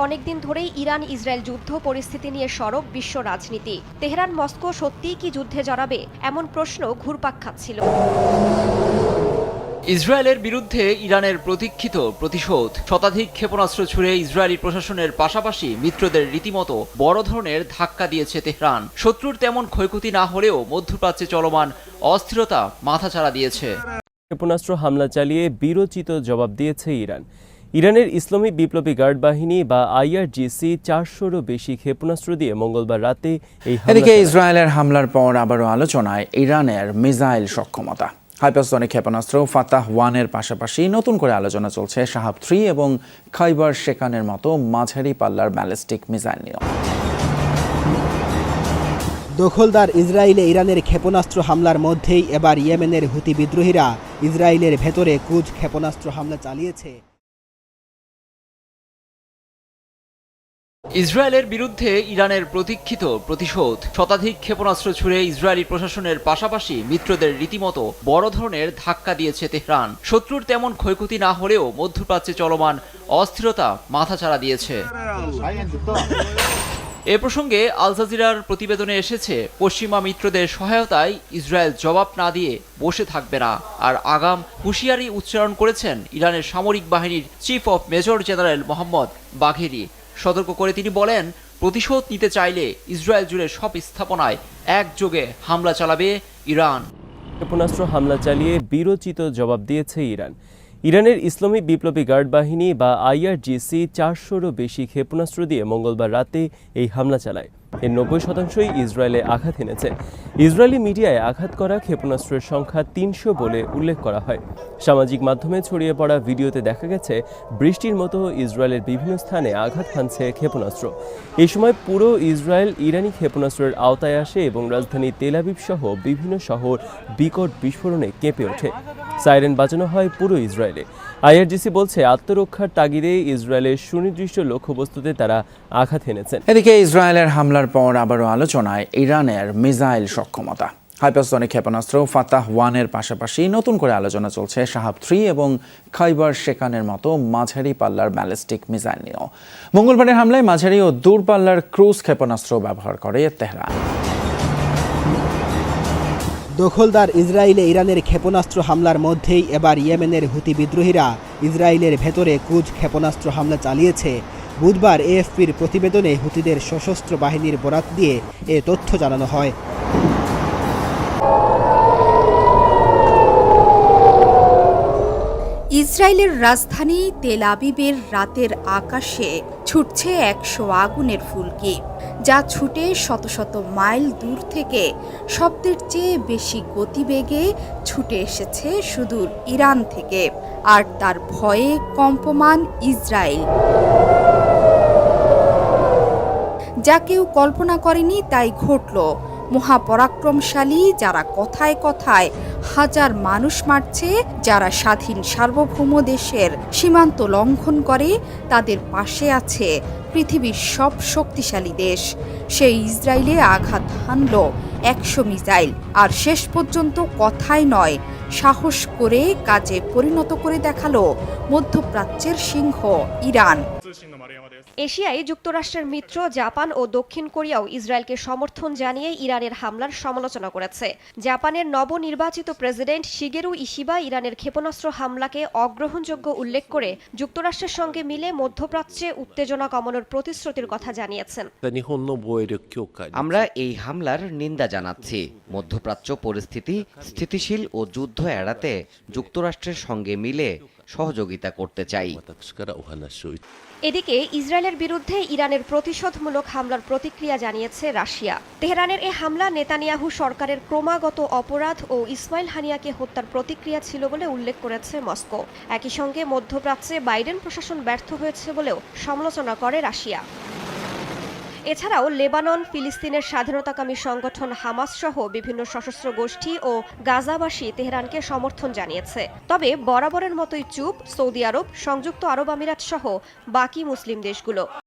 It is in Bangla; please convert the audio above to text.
অনেকদিন ধরেই ইরান ইসরায়েল যুদ্ধ পরিস্থিতি নিয়ে সরব বিশ্ব রাজনীতি। তেহরান মস্কো সত্যিই কি যুদ্ধে জড়াবে, এমন প্রশ্ন ঘুরপাক খাচ্ছিল। ইসরায়েলের বিরুদ্ধে ইরানের প্রতীক্ষিত প্রতিশোধ। শতাধিক ক্ষেপণাস্ত্র ছুড়ে ইসরায়েলি প্রশাসনের পাশাপাশি মিত্রদের রীতিমতো বড় ধরনের ধাক্কা দিয়েছে তেহরান। শত্রুর তেমন ক্ষয়ক্ষতি না হলেও মধ্যপ্রাচ্যে চলমান অস্থিরতা মাথাচাড়া দিয়েছে। ক্ষেপণাস্ত্র হামলা চালিয়ে বীরোচিত জবাব দিয়েছে ইরান। ইরানের ইসলামী বিপ্লবী গার্ড বাহিনী বা IRGC 400-রও বেশি ক্ষেপণাস্ত্র দিয়ে মঙ্গলবার রাতে এদিকে ইসরায়েলের হামলার পর আবারও আলোচনায় ইরানের মিসাইল সক্ষমতা। হাইপারসনিক ক্ষেপণাস্ত্র ফাতাহ 1 এর পাশাপাশি নতুন করে আলোচনা চলছে শাহাব 3 এবং খাইবার শেকানের মতো মাঝারি পাল্লার ব্যালিস্টিক মিসাইল নিয়েও। দখলদার ইসরায়েলে ইরানের ক্ষেপণাস্ত্র হামলার মধ্যেই এবার ইয়েমেনের হুতি বিদ্রোহীরা ইসরায়েলের ভেতরে ক্রুজ ক্ষেপণাস্ত্র হামলা চালিয়েছে। ইসরায়েলের বিরুদ্ধে ইরানের প্রতীক্ষিত প্রতিশোধ। শতাধিক ক্ষেপণাস্ত্র ছুড়ে ইসরায়েলি প্রশাসনের পাশাপাশি মিত্রদের রীতিমতো বড় ধরনের ধাক্কা দিয়েছে তেহরান। শত্রুর তেমন ক্ষয়ক্ষতি না হলেও মধ্যপ্রাচ্যে চলমান অস্থিরতা মাথাচাড়া দিয়েছে। এ প্রসঙ্গে আল জাজিরার প্রতিবেদনে এসেছে, পশ্চিমা মিত্রদের সহায়তায় ইসরায়েল জবাব না দিয়ে বসে থাকবে না। আর আগাম হুঁশিয়ারি উচ্চারণ করেছেন ইরানের সামরিক বাহিনীর chief of major general Mohammad বাঘেরি। সতর্ক করে তিনি বলেন, প্রতিশোধ নিতে চাইলে ইসরায়েল জুড়ে সব স্থাপনায় একযোগে হামলা চালাবে ইরান। ক্ষেপণাস্ত্র হামলা চালিয়ে বীরোচিত জবাব দিয়েছে ইরান। ইরানের ইসলামী বিপ্লবী গার্ড বাহিনী বা IRGC 400-রও বেশি ক্ষেপণাস্ত্র দিয়ে মঙ্গলবার রাতে এই হামলা চালায়। এর 90%ই ইসরায়েলে আঘাত এনেছে। ইসরায়েলি মিডিয়ায় আঘাত করা ক্ষেপণাস্ত্রের সংখ্যা 300 বলে উল্লেখ করা হয়। সামাজিক মাধ্যমে ছড়িয়ে পড়া ভিডিওতে দেখা গেছে বৃষ্টির মতো ইসরায়েলের বিভিন্ন স্থানে আঘাত হানছে ক্ষেপণাস্ত্র। এই সময় পুরো ইসরায়েল ইরানি ক্ষেপণাস্ত্রের আওতায় আসে এবং রাজধানী তেল আবিব সহ বিভিন্ন শহর বিকট বিস্ফোরণে কেঁপে ওঠে। সাইরেন বাজানো হয় পুরো ইসরায়েলে। IRGC বলছে, আত্মরক্ষার তাগিদে ইসরায়েলের সুনির্দিষ্ট লক্ষ্যবস্তুতে তারা আঘাত এনেছেন। এদিকে ইসরায়েলের হামলার পর আবারও আলোচনায় ইরানের মিসাইল সক্ষমতা। হাইপারসনিক ক্ষেপণাস্ত্র ফাতাহ 1 এর পাশাপাশি নতুন করে আলোচনা চলছে শাহাব 3 এবং খাইবার শেকানের মতো মাঝারি পাল্লার ব্যালিস্টিক মিসাইল নিয়েও। মঙ্গলবারের হামলায় মাঝারি ও দূরপাল্লার ক্রুজ ক্ষেপণাস্ত্র ব্যবহার করে তেহরান। দখলদার ইসরায়েলে ইরানের ক্ষেপণাস্ত্র হামলার মধ্যেই এবার ইয়েমেনের হুতি বিদ্রোহীরা ইসরায়েলের ভেতরে ক্রুজ ক্ষেপণাস্ত্র হামলা চালিয়েছে। বুধবার AFPর প্রতিবেদনে হুতিদের সশস্ত্র বাহিনীর বরাত দিয়ে এ তথ্য জানানো হয়। ইসরায়েলের রাজধানী তেল আবিবের রাতের আকাশে ছুটছে 100 আগুনের ফুলকি, যা ছুটে শত শত মাইল দূর থেকে শব্দের চেয়ে বেশি গতিবেগে ছুটে এসেছে সুদূর ইরান থেকে। আর তার ভয়ে কম্পমান ইসরায়েল। যা কেউ কল্পনা করেনি তাই ঘটল। মহাপরাক্রমশালী যারা কথায় কথায় হাজার মানুষ মারছে, যারা স্বাধীন সার্বভৌম দেশের সীমান্ত লঙ্ঘন করে, তাদের পাশে আছে পৃথিবীর সব শক্তিশালী দেশ। সেই ইসরায়েলে আঘাত হানল 100 মিসাইল। আর শেষ পর্যন্ত কথায় নয়, সাহস করে কাজে পরিণত করে দেখালো মধ্যপ্রাচ্যের সিংহ ইরান। এশিয়ায় যুক্তরাষ্ট্রের মিত্র জাপান ও দক্ষিণ কোরিয়াও ইসরায়েলকে সমর্থন জানিয়ে ইরানের হামলার সমালোচনা করেছে। জাপানের নবনির্বাচিত প্রেসিডেন্ট শিগেরু ইশিবা ইরানের ক্ষেপণাস্ত্র হামলাকে অগ্রহণযোগ্য উল্লেখ করে যুক্তরাষ্ট্রের সঙ্গে মিলে মধ্যপ্রাচ্যে উত্তেজনা কমানোর প্রতিশ্রুতির কথা জানিয়েছেন। আমরা এই হামলার নিন্দা জানাচ্ছি। মধ্যপ্রাচ্য পরিস্থিতি স্থিতিশীল ও যুদ্ধ এড়াতে যুক্তরাষ্ট্রের সঙ্গে মিলে সহযোগিতা করতে চাই। এদিকে ইসরায়েলের বিরুদ্ধে ইরানের প্রতিশোধমূলক হামলার প্রতিক্রিয়া জানিয়েছে রাশিয়া। তেহরানের এ হামলা নেতানিয়াহু সরকারের ক্রমাগত অপরাধ ও ইসমাইল হানিয়াকে হত্যার প্রতিক্রিয়া ছিল বলে উল্লেখ করেছে মস্কো। একই সঙ্গে মধ্যপ্রাচ্যে বাইডেন প্রশাসন ব্যর্থ হয়েছে বলেও সমালোচনা করে রাশিয়া। এছাড়াও লেবানন, ফিলিস্তিনের স্বাধীনতাকামী সংগঠন হামাস সহ বিভিন্ন সশস্ত্র গোষ্ঠী ও গাজাবাসী তেহরানকে সমর্থন জানিয়েছে। তবে বরাবরের মতোই চুপ সৌদি আরব, সংযুক্ত আরব আমিরাত সহ বাকি মুসলিম দেশগুলো।